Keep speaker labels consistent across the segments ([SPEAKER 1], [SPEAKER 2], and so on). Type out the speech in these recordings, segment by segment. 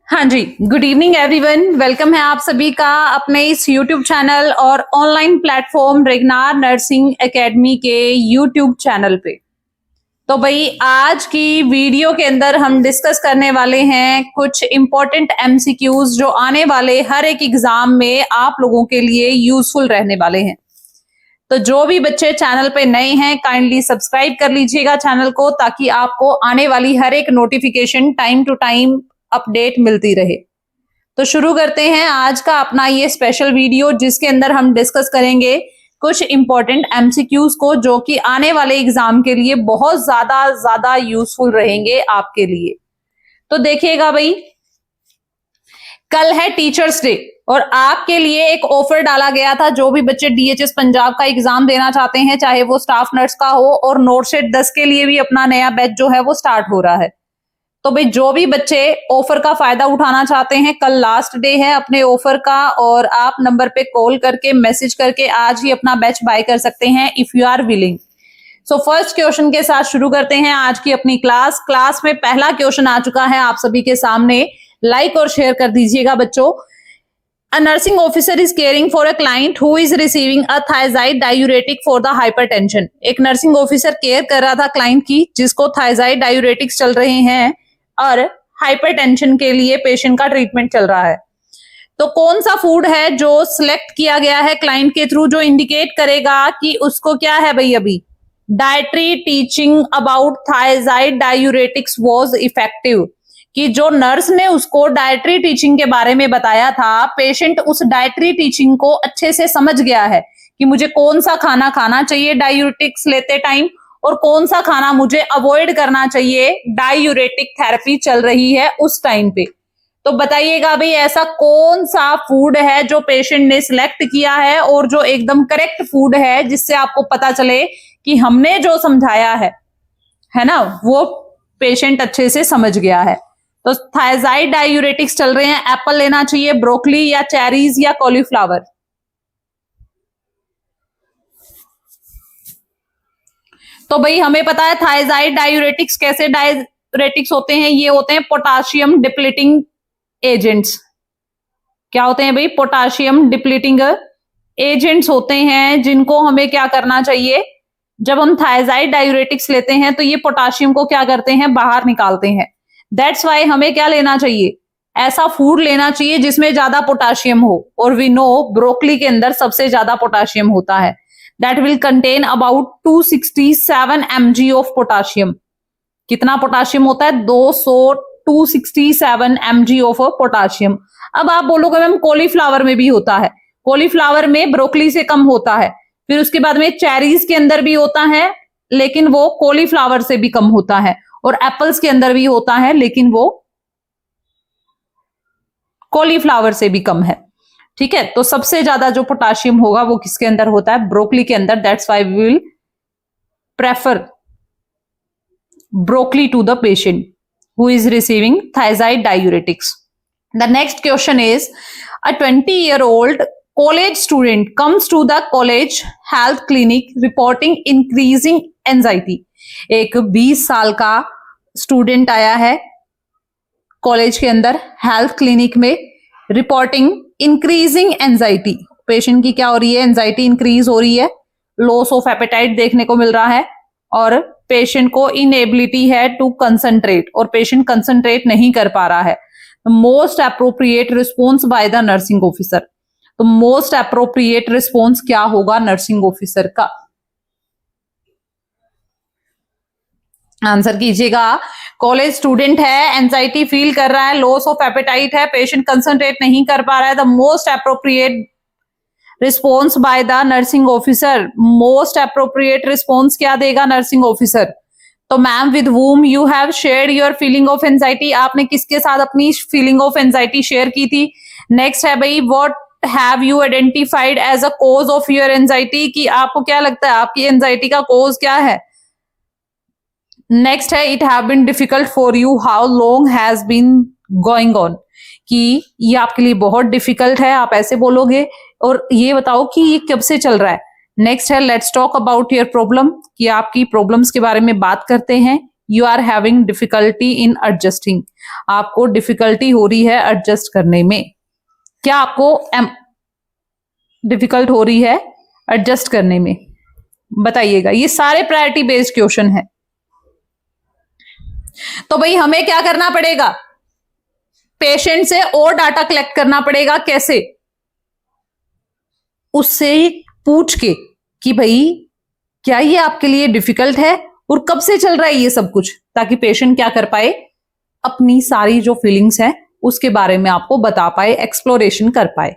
[SPEAKER 1] हाँ जी, good evening everyone. Welcome है आप सभी का अपने इस यूट्यूब चैनल और ऑनलाइन प्लेटफॉर्म रेगनार नर्सिंग एकेडमी के यूट्यूब चैनल पे। तो भाई आज की वीडियो के अंदर हम डिस्कस करने वाले हैं कुछ इंपॉर्टेंट एमसीक्यूज जो आने वाले हर एक एग्जाम में आप लोगों के लिए यूजफुल रहने वाले हैं। तो जो भी बच्चे चैनल पे नए हैं काइंडली सब्सक्राइब कर लीजिएगा चैनल को, ताकि आपको आने वाली हर एक notification time to time update मिलती रहे। तो शुरू करते हैं आज का अपना ये स्पेशल वीडियो, जिसके अंदर हम डिस्कस करेंगे कुछ इंपॉर्टेंट एमसीक्यूज को, जो कि आने वाले एग्जाम के लिए बहुत ज्यादा यूजफुल रहेंगे आपके लिए। तो देखिएगा भाई, कल है टीचर्स डे और आपके लिए एक ऑफर डाला गया था। जो भी बच्चे डीएचएस पंजाब का एग्जाम देना चाहते हैं, चाहे वो स्टाफ नर्स का हो, और नोटसेट 10 के लिए भी अपना नया बैच जो है वो स्टार्ट हो रहा है। तो भाई जो भी बच्चे ऑफर का फायदा उठाना चाहते हैं, कल लास्ट डे है अपने ऑफर का, और आप नंबर पे कॉल करके मैसेज करके आज ही अपना बैच बाय कर सकते हैं if you are willing. So first question के साथ शुरू करते हैं आज की अपनी क्लास में पहला क्वेश्चन आ चुका है आप सभी के सामने। लाइक और शेयर कर दीजिएगा बच्चों। A nursing officer is caring for a client who is receiving a thiazide diuretic for the hypertension। एक नर्सिंग ऑफिसर केयर कर रहा था क्लाइंट की जिसको थायजाइड डायूरेटिक्स चल रहे हैं और हाइपरटेंशन के लिए पेशेंट का ट्रीटमेंट चल रहा है। तो कौन सा फूड है जो सिलेक्ट किया गया है क्लाइंट के थ्रू, जो इंडिकेट करेगा कि उसको क्या है भाई, अभी dietary teaching about thiazide diuretics was effective, कि जो नर्स ने उसको डायट्री टीचिंग के बारे में बताया था, पेशेंट उस डायट्री टीचिंग को अच्छे से समझ गया है कि मुझे कौन सा खाना खाना चाहिए डायूरेटिक्स लेते टाइम और कौन सा खाना मुझे अवॉइड करना चाहिए, डायूरेटिक थेरेपी चल रही है उस टाइम पे। तो बताइएगा भाई ऐसा कौन सा फूड है जो पेशेंट ने सिलेक्ट किया है और जो एकदम करेक्ट फूड है, जिससे आपको पता चले कि हमने जो समझाया है ना, वो पेशेंट अच्छे से समझ गया है। तो थायजाइड डायूरेटिक्स चल रहे हैं, एप्पल लेना चाहिए, ब्रोकली या चेरीज या कॉलीफ्लावर। तो भाई हमें पता है थायजाइड डायूरेटिक्स कैसे डायूरेटिक्स होते हैं, ये होते हैं पोटाशियम डिप्लीटिंग एजेंट्स। क्या होते हैं भाई? पोटाशियम डिप्लीटिंग एजेंट्स होते हैं, जिनको हमें क्या करना चाहिए, जब हम थायजाइड डायूरेटिक्स लेते हैं तो ये पोटाशियम को क्या करते हैं, बाहर निकालते हैं। दैट्स वाई हमें क्या लेना चाहिए, ऐसा फूड लेना चाहिए जिसमें ज्यादा पोटाशियम हो, और वी नो ब्रोकली के अंदर सबसे ज्यादा पोटाशियम होता है। That will contain about 267 mg of potassium. कितना पोटाशियम होता है? 267 mg ऑफ पोटाशियम। अब आप बोलोगे मैम कॉलीफ्लावर में भी होता है, कॉलीफ्लावर में ब्रोकली से कम होता है। फिर उसके बाद में चेरीज के अंदर भी होता है, लेकिन वो कॉलीफ्लावर से भी कम होता है, और एप्पल्स के अंदर भी होता है, लेकिन वो कॉलीफ्लावर से भी कम है। ठीक है, तो सबसे ज्यादा जो पोटाशियम होगा वो किसके अंदर होता है? ब्रोकली के अंदर। That's why we will prefer broccoli to the patient who is receiving thiazide diuretics. The next question is, a 20-year-old college student comes to the college health clinic reporting increasing anxiety। एक 20 साल का student आया है college के अंदर health clinic में, reporting increasing anxiety. Patient की क्या हो रही है? एंजाइटी इंक्रीज हो रही है, लॉस ऑफ एपेटाइट देखने को मिल रहा है, और पेशेंट को इनएबिलिटी है टू कंसंट्रेट, और पेशेंट कंसंट्रेट नहीं कर पा रहा है। Most appropriate response by the nursing officer. तो मोस्ट अप्रोप्रिएट रिस्पॉन्स क्या होगा नर्सिंग ऑफिसर का? आंसर कीजिएगा। कॉलेज स्टूडेंट है, एंजाइटी फील कर रहा है, लॉस ऑफ एपेटाइट है, पेशेंट कंसंट्रेट नहीं कर पा रहा है। The most appropriate response by the nursing officer. Most appropriate response क्या देगा नर्सिंग ऑफिसर? तो ma'am with वूम you have shared your feeling of anxiety. आपने किसके साथ अपनी फीलिंग ऑफ एंजाइटी शेयर की थी? नेक्स्ट है भाई, what have you identified as a cause of your anxiety, कि आपको क्या लगता है आपकी एंजाइटी का कॉज क्या है? नेक्स्ट है, it have been difficult for you, how long has been going on, कि ये आपके लिए बहुत डिफिकल्ट है, आप ऐसे बोलोगे, और ये बताओ कि ये कब से चल रहा है। नेक्स्ट है, let's talk about your problem, कि आपकी प्रॉब्लम्स के बारे में बात करते हैं। You are having difficulty in adjusting, आपको डिफिकल्टी हो रही है एडजस्ट करने में। क्या आपको डिफिकल्ट हो रही है एडजस्ट करने में, बताइएगा। ये सारे प्रायोरिटी बेस्ड क्वेश्चन है। तो भाई हमें क्या करना पड़ेगा, पेशेंट से और डाटा कलेक्ट करना पड़ेगा। कैसे, उससे पूछ के कि भाई क्या ये आपके लिए डिफिकल्ट है और कब से चल रहा है ये सब कुछ, ताकि पेशेंट क्या कर पाए, अपनी सारी जो फीलिंग्स है उसके बारे में आपको बता पाए, एक्सप्लोरेशन कर पाए।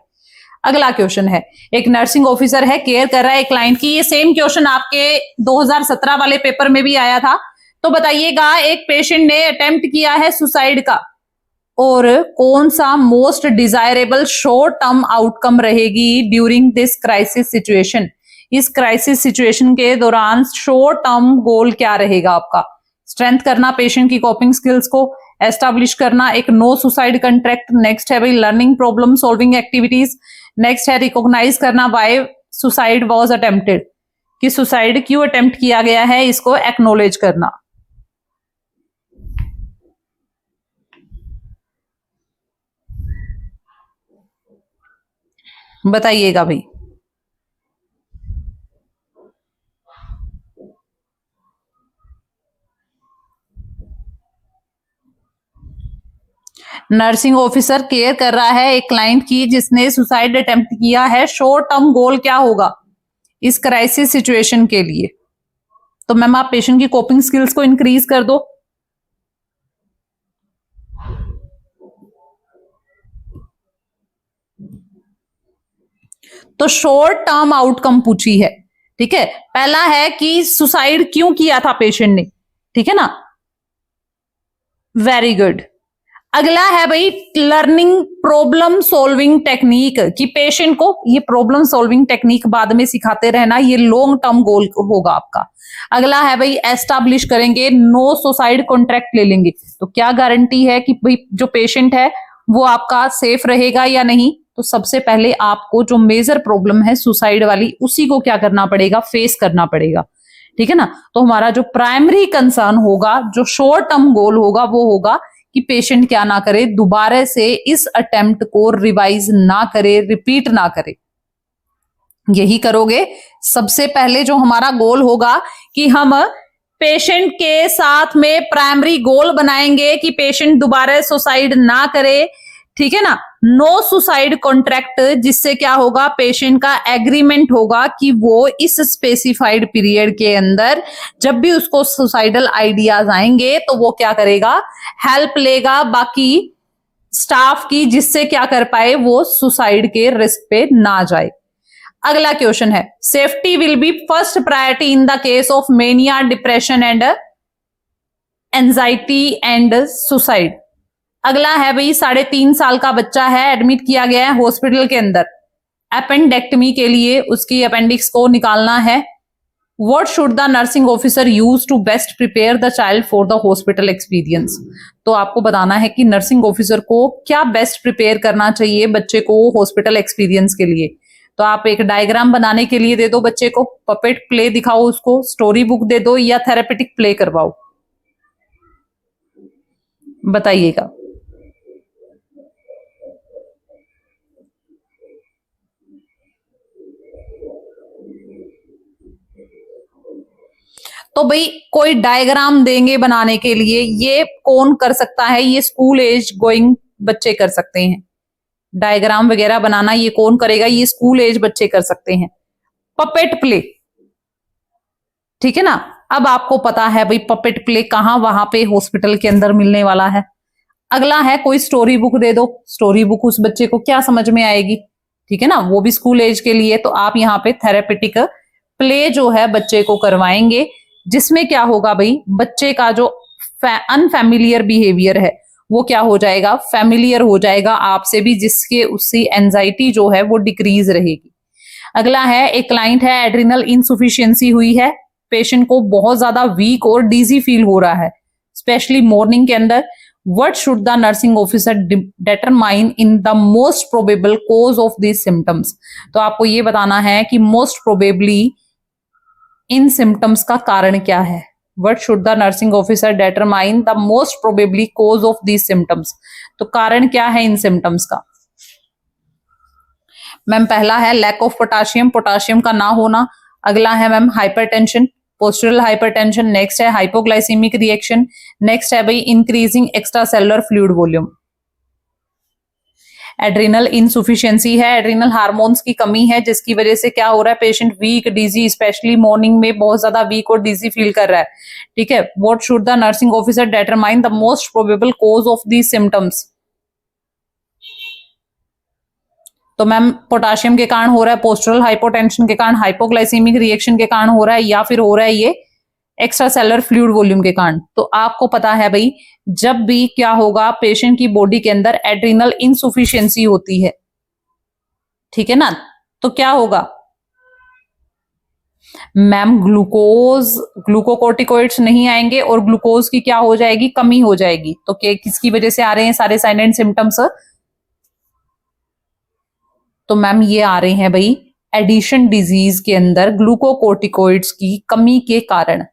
[SPEAKER 1] अगला क्वेश्चन है, एक नर्सिंग ऑफिसर है, केयर कर रहा है एक क्लाइंट की। ये सेम क्वेश्चन आपके 2017 वाले पेपर में भी आया था। तो बताइएगा, एक पेशेंट ने अटेम्प्ट किया है सुसाइड का, और कौन सा most desirable short term outcome रहेगी ड्यूरिंग दिस क्राइसिस सिचुएशन। इस क्राइसिस सिचुएशन के दौरान शॉर्ट टर्म गोल क्या रहेगा आपका। स्ट्रेंथ करना पेशेंट की कोपिंग स्किल्स को, एस्टैब्लिश करना एक नो सुसाइड कंट्रैक्ट, नेक्स्ट है भाई learning problem solving activities, next है रिकॉग्नाइज करना व्हाई सुसाइड वाज अटेम्प्टेड, कि सुसाइड क्यों अटेम्प्ट किया गया है, इसको एक्नॉलेज करना। बताइएगा भाई। नर्सिंग ऑफिसर केयर कर रहा है एक क्लाइंट की जिसने सुसाइड अटेम्प्ट किया है। शॉर्ट टर्म गोल क्या होगा इस क्राइसिस सिचुएशन के लिए। तो मैम आप पेशेंट की कोपिंग स्किल्स को इंक्रीज कर दो। तो शॉर्ट टर्म आउटकम पूछी है, ठीक है। पहला है कि सुसाइड क्यों किया था पेशेंट ने, ठीक है ना, वेरी गुड। अगला है भाई लर्निंग प्रॉब्लम सॉल्विंग टेक्निक, कि पेशेंट को ये प्रॉब्लम सॉल्विंग टेक्निक बाद में सिखाते रहना, ये लॉन्ग टर्म गोल होगा आपका। अगला है भाई एस्टैब्लिश करेंगे, नो सुसाइड कॉन्ट्रैक्ट ले लेंगे। तो क्या गारंटी है कि भाई जो पेशेंट है वो आपका सेफ रहेगा या नहीं। तो सबसे पहले आपको जो मेजर प्रॉब्लम है सुसाइड वाली, उसी को क्या करना पड़ेगा, फेस करना पड़ेगा, ठीक है ना। तो हमारा जो प्राइमरी कंसर्न होगा, जो शॉर्ट टर्म गोल होगा, वो होगा कि पेशेंट क्या ना करे, दोबारा से इस अटेम्प्ट को रिवाइज ना करे, रिपीट ना करे। यही करोगे। सबसे पहले जो हमारा गोल होगा कि हम पेशेंट के साथ में प्राइमरी गोल बनाएंगे कि पेशेंट दोबारा सुसाइड ना करे, ठीक है ना। नो सुसाइड कॉन्ट्रैक्ट, जिससे क्या होगा, पेशेंट का एग्रीमेंट होगा कि वो इस स्पेसिफाइड पीरियड के अंदर जब भी उसको सुसाइडल आइडियाज आएंगे तो वो क्या करेगा, हेल्प लेगा बाकी स्टाफ की, जिससे क्या कर पाए, वो सुसाइड के रिस्क पे ना जाए। अगला क्वेश्चन है, safety will be first priority in the case of mania, depression and anxiety and suicide. अगला है भाई 3.5 साल का बच्चा है, एडमिट किया गया है हॉस्पिटल के अंदर अपेंडेक्टमी के लिए, उसकी अपेंडिक्स को निकालना है। What should the nursing officer use to best prepare the child for the hospital experience. तो आपको बताना है कि नर्सिंग ऑफिसर को क्या बेस्ट प्रिपेयर करना चाहिए बच्चे को हॉस्पिटल एक्सपीरियंस के लिए। तो आप एक डायग्राम बनाने के लिए दे दो बच्चे को, पपेट प्ले दिखाओ उसको, स्टोरी बुक दे दो, या थेरेपेटिक प्ले करवाओ, बताइएगा। तो भाई कोई डायग्राम देंगे बनाने के लिए, ये कौन कर सकता है, ये स्कूल एज गोइंग बच्चे कर सकते हैं। डायग्राम वगैरह बनाना ये कौन करेगा, ये स्कूल एज बच्चे कर सकते हैं। पपेट प्ले, ठीक है ना। अब आपको पता है भाई पपेट प्ले कहां, वहां पे हॉस्पिटल के अंदर मिलने वाला है। अगला है कोई स्टोरी बुक दे दो, स्टोरी बुक उस बच्चे को क्या समझ में आएगी, ठीक है ना, वो भी स्कूल एज के लिए। तो आप यहाँ पे थेरेपेटिक प्ले जो है बच्चे को करवाएंगे, जिसमें क्या होगा भाई, बच्चे का जो अनफैमिलियर बिहेवियर है वो क्या हो जाएगा, फैमिलियर हो जाएगा आपसे भी, जिसके उसकी एंजाइटी जो है वो डिक्रीज रहेगी। अगला है एक क्लाइंट है, एड्रिनल इनसुफिशियंसी हुई है, पेशेंट को बहुत ज्यादा वीक और डीजी फील हो रहा है स्पेशली मॉर्निंग के अंदर। What should the nursing officer determine in the most probable cause of this symptoms. तो आपको ये बताना है कि मोस्ट प्रोबेबली इन सिम्टम्स का कारण क्या है, what should the nursing officer determine the most probably cause of these symptoms. तो कारण क्या है इन सिम्टम्स का? मैम पहला है लैक ऑफ पोटाशियम, पोटाशियम का ना होना। अगला है ma'am hypertension, postural hypertension. Next है हाइपोग्लाइसीमिक रिएक्शन। नेक्स्ट है भाई increasing extra cellular fluid volume. Adrenal insufficiency है, एड्रिनल हार्मोन्स की कमी है, जिसकी वजह से क्या हो रहा है, पेशेंट वीक डिजी, स्पेशली मॉर्निंग में बहुत ज्यादा वीक और डिजी फील कर रहा है। ठीक है, what should the nursing officer determine the most probable cause of these symptoms. तो मैम पोटाशियम के कारण हो रहा है, पोस्टुरल हाइपोटेंशन के कारण, हाइपोग्लाइसीमिक रिएक्शन के कारण हो रहा है, या फिर हो रहा है ये एक्स्ट्रा सेलुलर फ्लूइड वॉल्यूम के कारण। तो आपको पता है भाई, जब भी क्या होगा, पेशेंट की बॉडी के अंदर एड्रिनल इनसुफिशियंसी होती है, ठीक है ना, तो क्या होगा मैम, ग्लूकोकोर्टिकोइड्स नहीं आएंगे और ग्लूकोज की क्या हो जाएगी, कमी हो जाएगी। तो किसकी वजह से आ रहे हैं सारे साइन एंड सिम्टम्स? तो मैम ये आ रहे हैं भाई एडिशन डिजीज के अंदर ग्लूकोकोर्टिकोइड्स की कमी के कारण,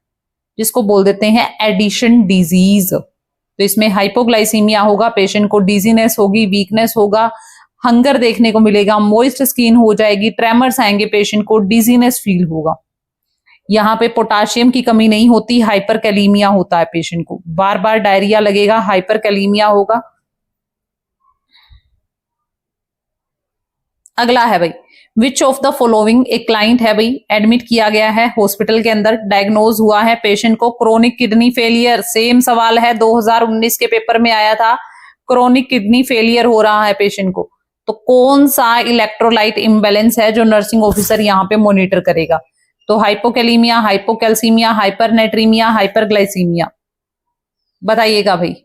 [SPEAKER 1] जिसको बोल देते हैं एडिशन डिजीज। तो इसमें हाइपोग्लाइसीमिया होगा, पेशेंट को डिजीनेस होगी, वीकनेस होगा, हंगर देखने को मिलेगा, मॉइस्ट स्किन हो जाएगी, ट्रेमर्स आएंगे, पेशेंट को डिजीनेस फील होगा। यहाँ पे पोटाशियम की कमी नहीं होती, हाइपरकैलीमिया होता है, पेशेंट को बार बार डायरिया लगेगा, हाइपरकैलीमिया होगा। अगला है भाई विच ऑफ द फॉलोइंग, एक क्लाइंट है भाई, एडमिट किया गया है हॉस्पिटल के अंदर, डायग्नोज हुआ है पेशेंट को क्रोनिक किडनी फेलियर। सेम सवाल है 2019 के पेपर में आया था, क्रोनिक किडनी फेलियर हो रहा है पेशेंट को। तो कौन सा इलेक्ट्रोलाइट इम्बैलेंस है जो नर्सिंग ऑफिसर यहाँ पे मॉनिटर करेगा? तो हाइपोकैलीमिया, हाइपोकैल्सीमिया, हाइपरनेट्रीमिया, हाइपरग्लाइसीमिया। बताइएगा भाई,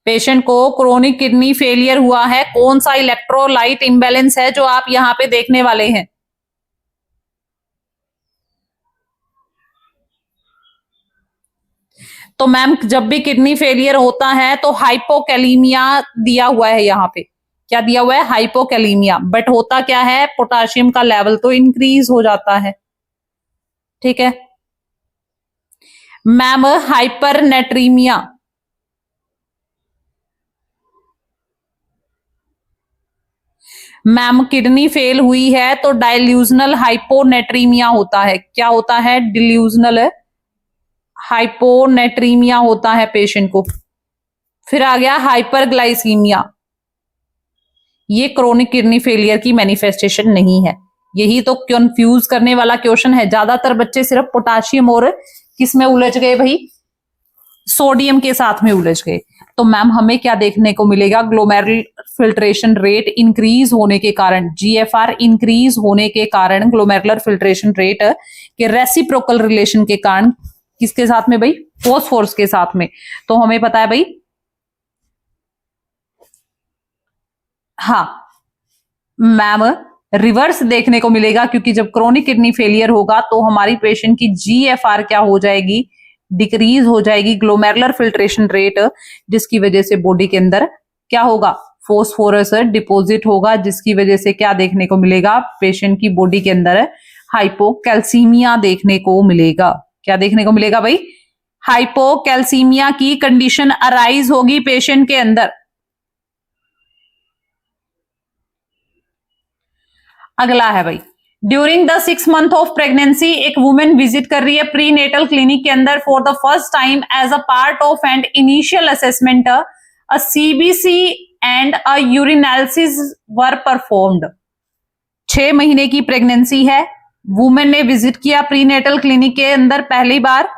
[SPEAKER 1] पेशेंट को क्रोनिक किडनी फेलियर हुआ है, कौन सा इलेक्ट्रोलाइट इम्बैलेंस है जो आप यहां पे देखने वाले हैं? तो मैम जब भी किडनी फेलियर होता है तो हाइपोकैलीमिया दिया हुआ है, यहाँ पे क्या दिया हुआ है, हाइपोकैलीमिया। बट होता क्या है, पोटाशियम का लेवल तो इंक्रीज हो जाता है। ठीक है मैम, हाइपरनेट्रीमिया, मैम किडनी फेल हुई है तो डाइल्यूजनल हाइपोनेट्रीमिया होता है। क्या होता है, डिल्यूजनल हाइपोनेट्रीमिया होता है पेशेंट को। फिर आ गया हाइपरग्लाइसीमिया, ये क्रोनिक किडनी फेलियर की मैनिफेस्टेशन नहीं है। यही तो कंफ्यूज करने वाला क्वेश्चन है, ज्यादातर बच्चे सिर्फ पोटाशियम और किस में उलझ गए भाई, सोडियम के साथ में उलझ गए। तो मैम हमें क्या देखने को मिलेगा, ग्लोमेरुलर फिल्ट्रेशन रेट इंक्रीज होने के कारण, जीएफआर इंक्रीज होने के कारण, ग्लोमेरुलर फिल्ट्रेशन रेट के रेसिप्रोकल रिलेशन के कारण, किसके साथ में भाई, फॉस्फोरस के साथ में। तो हमें पता है भाई, हाँ मैम रिवर्स देखने को मिलेगा, क्योंकि जब क्रोनिक किडनी फेलियर होगा तो हमारी पेशेंट की जीएफआर क्या हो जाएगी, डिक्रीज हो जाएगी, ग्लोमेरुलर फिल्ट्रेशन रेट, जिसकी वजह से बॉडी के अंदर क्या होगा, फॉस्फोरस डिपॉजिट होगा, जिसकी वजह से क्या देखने को मिलेगा, पेशेंट की बॉडी के अंदर हाइपोकैल्सीमिया देखने को मिलेगा। क्या देखने को मिलेगा भाई, हाइपोकैल्सीमिया की कंडीशन अराइज होगी पेशेंट के अंदर। अगला है भाई, during the 6 month of pregnancy एक वुमेन विजिट कर रही है प्री नेटल क्लिनिक के अंदर for the first time as a part of and initial assessment, a CBC and a urinalysis were performed. 6 महीने की प्रेगनेंसी है, वुमेन ने विजिट किया प्री नेटल क्लिनिक के अंदर पहली बार।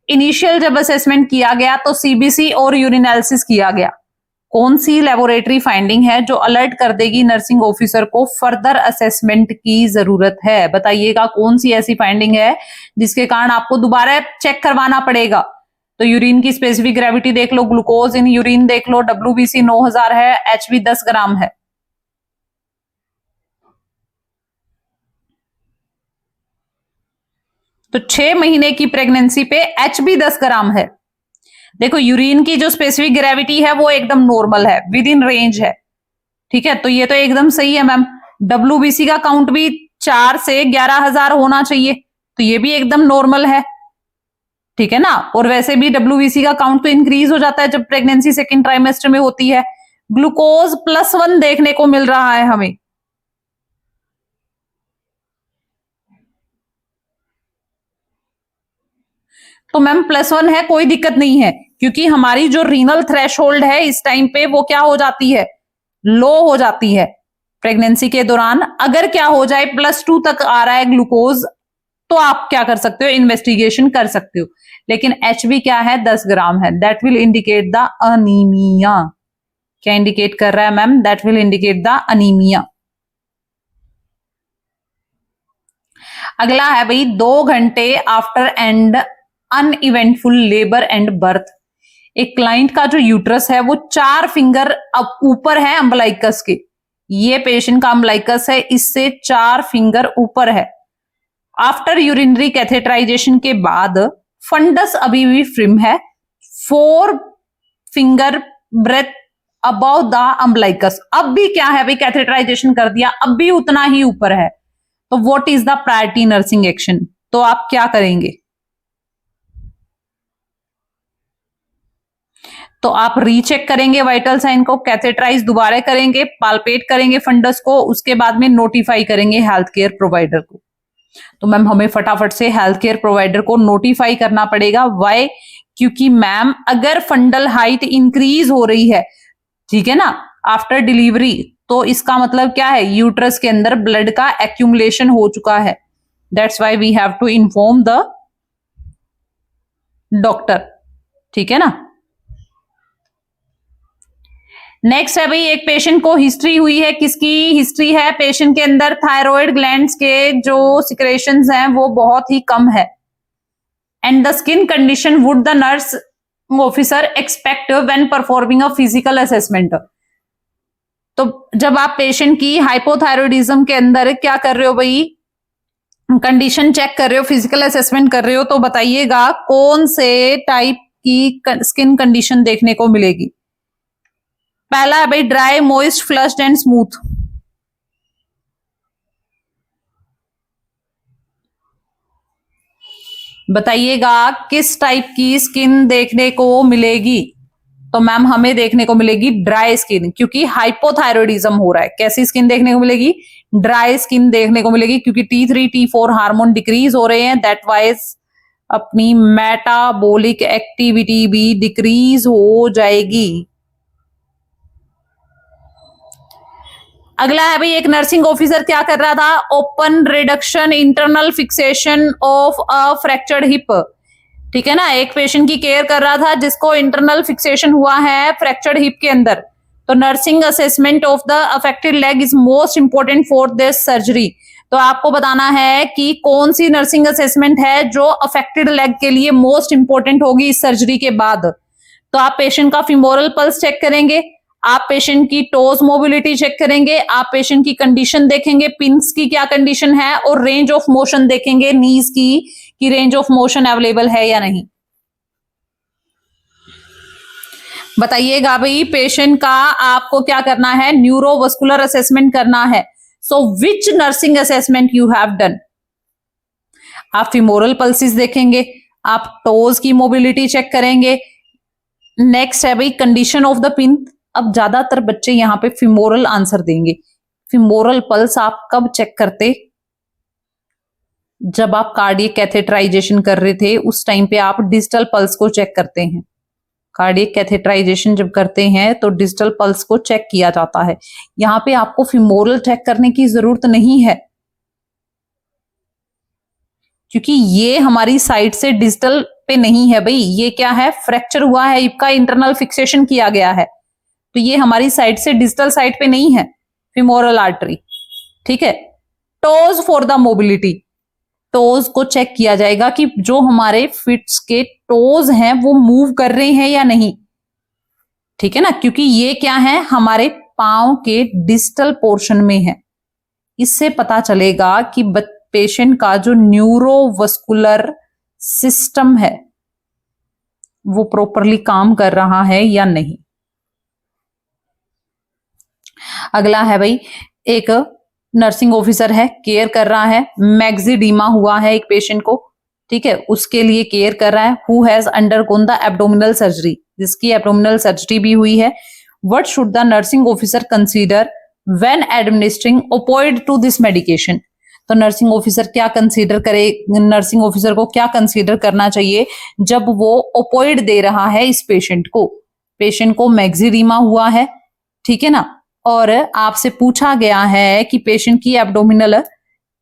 [SPEAKER 1] इनिशियल जब असेसमेंट किया गया तो सीबीसी और यूरिनालिसिस किया गया। कौन सी लेबोरेटरी फाइंडिंग है जो अलर्ट कर देगी नर्सिंग ऑफिसर को फर्दर असेसमेंट की जरूरत है? बताइएगा कौन सी ऐसी फाइंडिंग है जिसके कारण आपको दोबारा चेक करवाना पड़ेगा? तो यूरिन की स्पेसिफिक ग्रेविटी देख लो, ग्लूकोज इन यूरिन देख लो, डब्ल्यूबीसी 9000 है, एचबी 10 ग्राम है। तो 6 महीने की प्रेगनेंसी पे एचबी 10 ग्राम है। देखो यूरिन की जो स्पेसिफिक ग्रेविटी है वो एकदम नॉर्मल है, विद इन रेंज है। ठीक है, तो ये तो एकदम सही है मैम। डब्ल्यूबीसी का काउंट भी 4 से 11,000 होना चाहिए, तो ये भी एकदम नॉर्मल है, ठीक है ना। और वैसे भी WBC का काउंट तो इंक्रीज हो जाता है जब प्रेगनेंसी सेकेंड ट्राइमेस्टर में होती है। ग्लूकोज +1 देखने को मिल रहा है हमें। तो मैम +1 है, कोई दिक्कत नहीं है, क्योंकि हमारी जो रीनल थ्रेशोल्ड है इस टाइम पे वो क्या हो जाती है, लो हो जाती है प्रेगनेंसी के दौरान। अगर क्या हो जाए +2 तक आ रहा है ग्लूकोज, तो आप क्या कर सकते हो, इन्वेस्टिगेशन कर सकते हो। लेकिन HB क्या है, 10 ग्राम है, that will indicate the anaemia. क्या इंडिकेट कर रहा है ma'am, that will indicate the anaemia. अगला है भाई 2 घंटे after and uneventful labour and birth. एक क्लाइंट का जो यूट्रस है वो 4 फिंगर अब ऊपर है अम्बलाइकस के। ये पेशेंट का अम्बलाइकस है, इससे 4 फिंगर ऊपर है। आफ्टर यूरिनरी कैथेटराइजेशन के बाद फंडस अभी भी फ्रिम है, 4 finger breadth above the umbilicus. अब भी क्या है भाई, कैथेटराइजेशन कर दिया, अब भी उतना ही ऊपर है। तो what is the priority nursing action, तो आप क्या करेंगे, तो आप रीचेक करेंगे वाइटल साइन को, कैथेटराइज दोबारा करेंगे, पाल्पेट करेंगे फंडस को, उसके बाद में नोटिफाई करेंगे हेल्थ केयर प्रोवाइडर को। तो मैम हमें फटाफट से हेल्थ केयर प्रोवाइडर को नोटिफाई करना पड़ेगा। वाई, क्योंकि मैम अगर फंडल हाइट इंक्रीज हो रही है, ठीक है ना, आफ्टर डिलीवरी, तो इसका मतलब क्या है, यूट्रस के अंदर ब्लड का एक्यूमुलेशन हो चुका है। That's why we have to inform the doctor, ठीक है ना। नेक्स्ट है भाई, एक पेशेंट को हिस्ट्री हुई है, किसकी हिस्ट्री है, पेशेंट के अंदर थायराइड ग्लैंड्स के जो सिक्रेशंस हैं वो बहुत ही कम है। And the skin condition would the nurse officer expect when performing a physical assessment. तो जब आप पेशेंट की हाइपोथायरॉयडिज्म के अंदर क्या कर रहे हो भाई, कंडीशन चेक कर रहे हो, फिजिकल असेसमेंट कर रहे हो, तो बताइएगा कौन से टाइप की स्किन कंडीशन देखने को मिलेगी। पहला है भाई dry, moist, flushed and smooth. बताइएगा किस टाइप की स्किन देखने को मिलेगी। तो मैम हमें देखने को मिलेगी ड्राई स्किन, क्योंकि हाइपोथायरॉयडिज्म हो रहा है। कैसी स्किन देखने को मिलेगी, ड्राई स्किन देखने को मिलेगी, क्योंकि T3 T4 हार्मोन डिक्रीज हो रहे हैं, दैट वाइज अपनी मेटाबॉलिक एक्टिविटी भी डिक्रीज हो जाएगी। अगला है भाई, एक नर्सिंग ऑफिसर क्या कर रहा था, open reduction internal fixation of a fractured hip. ठीक है ना, एक पेशेंट की केयर कर रहा था जिसको इंटरनल फिक्सेशन हुआ है फ्रैक्चर्ड हिप के अंदर। तो nursing assessment of the affected leg is most important for this surgery. तो आपको बताना है कि कौन सी नर्सिंग असेसमेंट है जो अफेक्टेड लेग के लिए मोस्ट इंपोर्टेंट होगी इस सर्जरी के बाद। तो आप पेशेंट का फीमोरल पल्स चेक करेंगे, आप पेशेंट की टोज मोबिलिटी चेक करेंगे, आप पेशेंट की कंडीशन देखेंगे, पिंस की क्या कंडीशन है, और रेंज ऑफ मोशन देखेंगे, नीज की रेंज ऑफ मोशन अवेलेबल है या नहीं। बताइएगा भाई, पेशेंट का आपको क्या करना है, न्यूरोवस्कुलर असेसमेंट करना है। So which nursing assessment you have done. आप फीमोरल पल्सिस देखेंगे, आप टोज की मोबिलिटी चेक करेंगे। नेक्स्ट है भाई कंडीशन ऑफ द पिन। अब ज्यादातर बच्चे यहां पे फीमोरल आंसर देंगे। फीमोरल पल्स आप कब चेक करते, जब आप कार्डियक कैथेटराइजेशन कर रहे थे उस टाइम पे आप डिजिटल पल्स को चेक करते हैं। कार्डियक कैथेटराइजेशन जब करते हैं तो डिजिटल पल्स को चेक किया जाता है। यहां पे आपको फीमोरल चेक करने की जरूरत नहीं है, क्योंकि ये हमारी साइड से डिजिटल पे नहीं है भाई। ये क्या है, फ्रैक्चर हुआ है, हिप का इंटरनल फिक्सेशन किया गया है, तो ये हमारी साइड से डिजिटल साइड पे नहीं है फीमोरल आर्टरी। ठीक है, toes for the mobility, toes को चेक किया जाएगा कि जो हमारे फिट्स के टोज हैं वो मूव कर रहे हैं या नहीं। ठीक है ना, क्योंकि ये क्या है, हमारे पांव के डिस्टल पोर्शन में है। इससे पता चलेगा कि पेशेंट का जो न्यूरोवस्कुलर सिस्टम है वो प्रॉपरली काम कर रहा है या नहीं। अगला है भाई, एक नर्सिंग ऑफिसर है, केयर कर रहा है, मैक्सिडीमा हुआ है एक पेशेंट को, ठीक है, उसके लिए केयर कर रहा है। Who has undergone the abdominal surgery, जिसकी एब्डोमिनल सर्जरी भी हुई है। What should the nursing officer consider when administering opioid to this medication. तो नर्सिंग ऑफिसर क्या कंसीडर करे, नर्सिंग ऑफिसर को क्या कंसीडर करना चाहिए जब वो ओपोइड दे रहा है इस पेशेंट को। पेशेंट को मैक्सिडीमा हुआ है, ठीक है ना, और आपसे पूछा गया है कि पेशेंट की एब्डोमिनल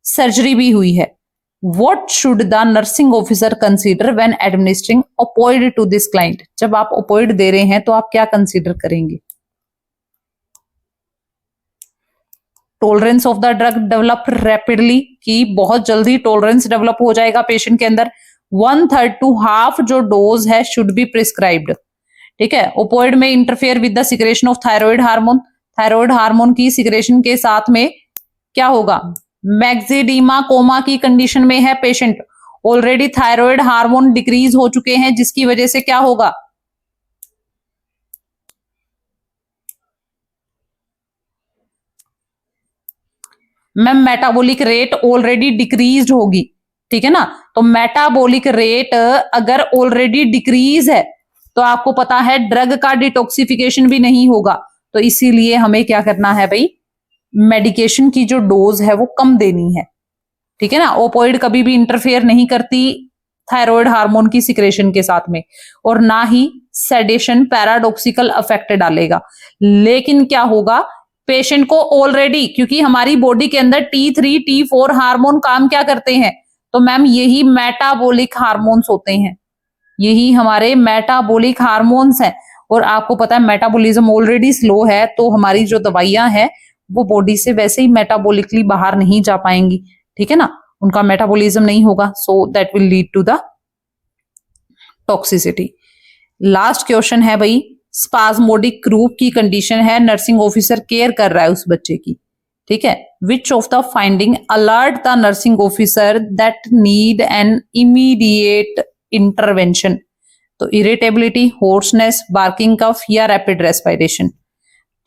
[SPEAKER 1] सर्जरी भी हुई है। What should the nursing officer consider when administering opioid to this client? जब आप opioid दे रहे हैं तो आप क्या कंसीडर करेंगे? Tolerance of the drug develop rapidly, कि बहुत जल्दी टॉलरेंस डेवलप हो जाएगा पेशेंट के अंदर। 1/3 to half जो डोज है शुड बी प्रिस्क्राइब्ड, ठीक है। ओपोइड में interfere with the secretion of thyroid hormone, thyroid hormone की सिक्रेशन के साथ में क्या होगा, मैक्सिडीमा कोमा की कंडीशन में है patient, already thyroid hormone decrease हो चुके हैं, जिसकी वजह से क्या होगा, ma'am metabolic rate already decrease होगी, ठीक है ना। तो मेटाबॉलिक रेट अगर ऑलरेडी डिक्रीज है तो आपको पता है ड्रग का डिटॉक्सिफिकेशन भी नहीं होगा, तो इसीलिए हमें क्या करना है भाई, मेडिकेशन की जो डोज है वो कम देनी है, ठीक है ना। ओपोइड कभी भी इंटरफेयर नहीं करती थायराइड हार्मोन की सिक्रेशन के साथ में, और ना ही सेडेशन पैराडॉक्सिकल इफेक्ट डालेगा। लेकिन क्या होगा, पेशेंट को ऑलरेडी, क्योंकि हमारी बॉडी के अंदर T3 T4 हार्मोन काम क्या करते हैं, तो मैम यही मेटाबॉलिक हार्मोन्स होते हैं, यही हमारे मेटाबॉलिक हार्मोन्स हैं। और आपको पता है मेटाबॉलिज्म ऑलरेडी स्लो है, तो हमारी जो दवाइयां हैं वो बॉडी से वैसे ही मेटाबॉलिकली बाहर नहीं जा पाएंगी, ठीक है ना, उनका मेटाबॉलिज्म नहीं होगा, so that will lead to the toxicity. Last question है भाई, स्पाज्मोडिक क्रूप की कंडीशन है, नर्सिंग ऑफिसर केयर कर रहा है उस बच्चे की, ठीक है। Which of the finding alert the nursing officer that need an immediate intervention. तो इरिटेबिलिटी, होर्सनेस, बार्किंग कफ या रैपिड रेस्पिरेशन।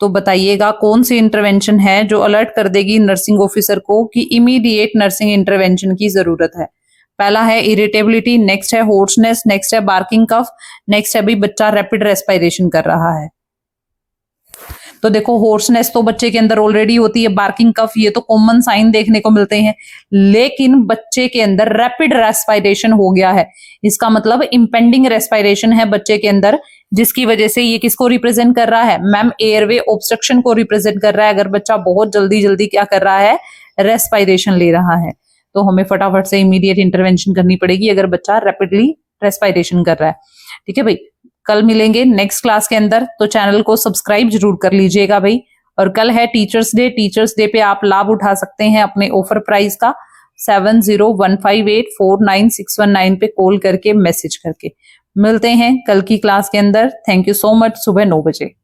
[SPEAKER 1] तो बताइएगा कौन सी इंटरवेंशन है जो अलर्ट कर देगी नर्सिंग ऑफिसर को कि इमीडिएट नर्सिंग इंटरवेंशन की जरूरत है। पहला है इरिटेबिलिटी, नेक्स्ट है होर्सनेस, नेक्स्ट है बार्किंग कफ, नेक्स्ट है भी बच्चा रैपिड रेस्पिरेशन कर रहा है। तो देखो होर्सनेस तो बच्चे के अंदर ऑलरेडी होती है, बार्किंग कफ ये तो कॉमन साइन देखने को मिलते हैं, लेकिन बच्चे के अंदर रैपिड रेस्पिरेशन हो गया है, इसका मतलब इंपेंडिंग रेस्पिरेशन है बच्चे के अंदर, जिसकी वजह से ये किसको रिप्रेजेंट कर रहा है, मैम एयरवे ऑब्स्ट्रक्शन को रिप्रेजेंट कर रहा है। अगर बच्चा बहुत जल्दी जल्दी क्या कर रहा है, रेस्पिरेशन ले रहा है, तो हमें फटाफट से इमीडिएट इंटरवेंशन करनी पड़ेगी अगर बच्चा रैपिडली रेस्पिरेशन कर रहा है, ठीक है भाई। कल मिलेंगे नेक्स्ट क्लास के अंदर, तो चैनल को सब्सक्राइब जरूर कर लीजिएगा भाई। और कल है टीचर्स डे, टीचर्स डे पे आप लाभ उठा सकते हैं अपने ऑफर प्राइस का 7015849619 पे कॉल करके, मैसेज करके। मिलते हैं कल की क्लास के अंदर। Thank you so much. सुबह 9 बजे।